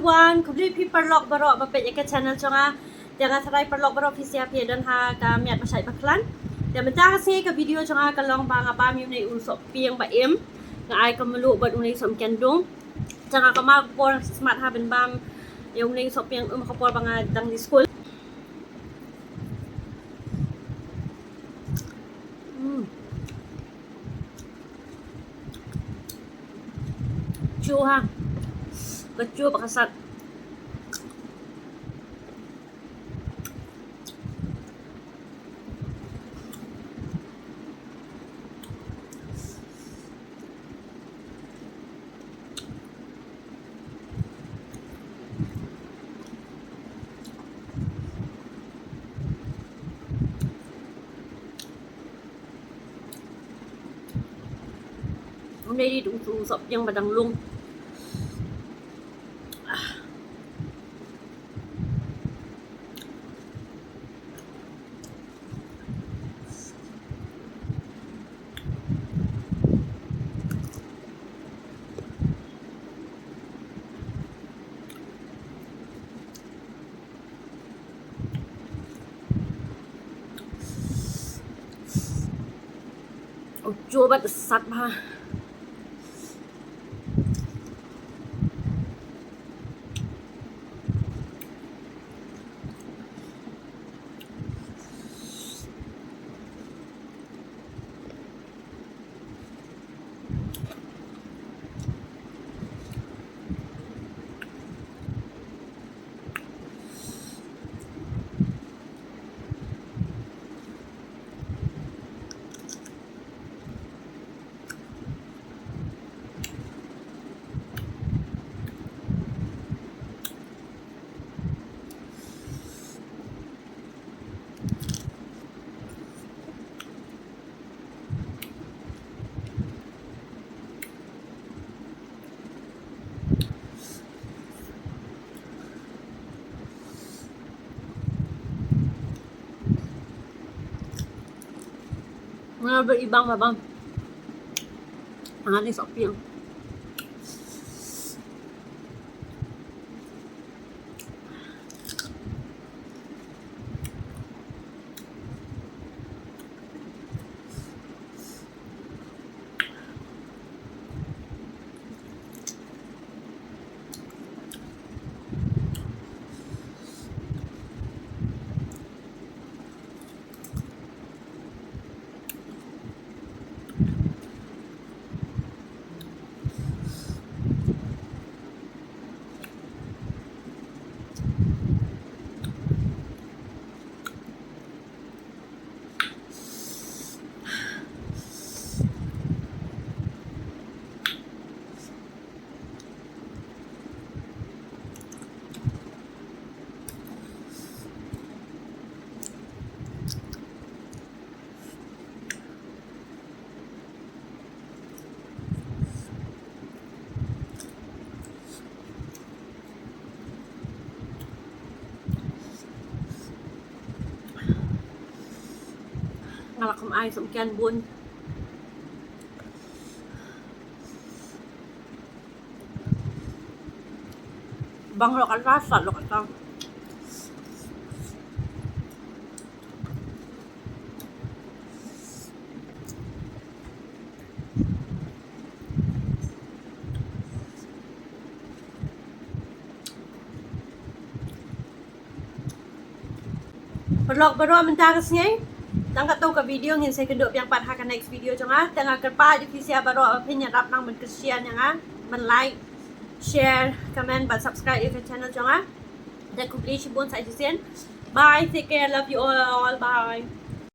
everyone, complete people log baro bapet ya channel chonga. Jangan sarai perlog baro official pia dan ha ka miat masai baklan. Dan mentah kasi ka video chonga ka long bang apa mi unai usop piang ba em. Ngai ka melu bat unai som kendung. Jangan ka mag por smart ha ben bam ya unai usop piang ka por bang dang di school. Chua ha. Kecua pakasat. Hôm nay đi đúng chủ sập nhưng mà đằng lung. Chua bắt sạch ha. Mga ibang mabang ang ating sopyang. Ngalakam ay sumkian bun. Bang lo kan rasa lo kan. Perlog baru mentah kesnya. Tangkat tahu ke video ngin saya kedua yang pada next video jangan tengah kerpa di visi baru opinion rap nang berkesian jangan like share comment dan subscribe ke channel jangan dan complete bon saya bye take care love you all bye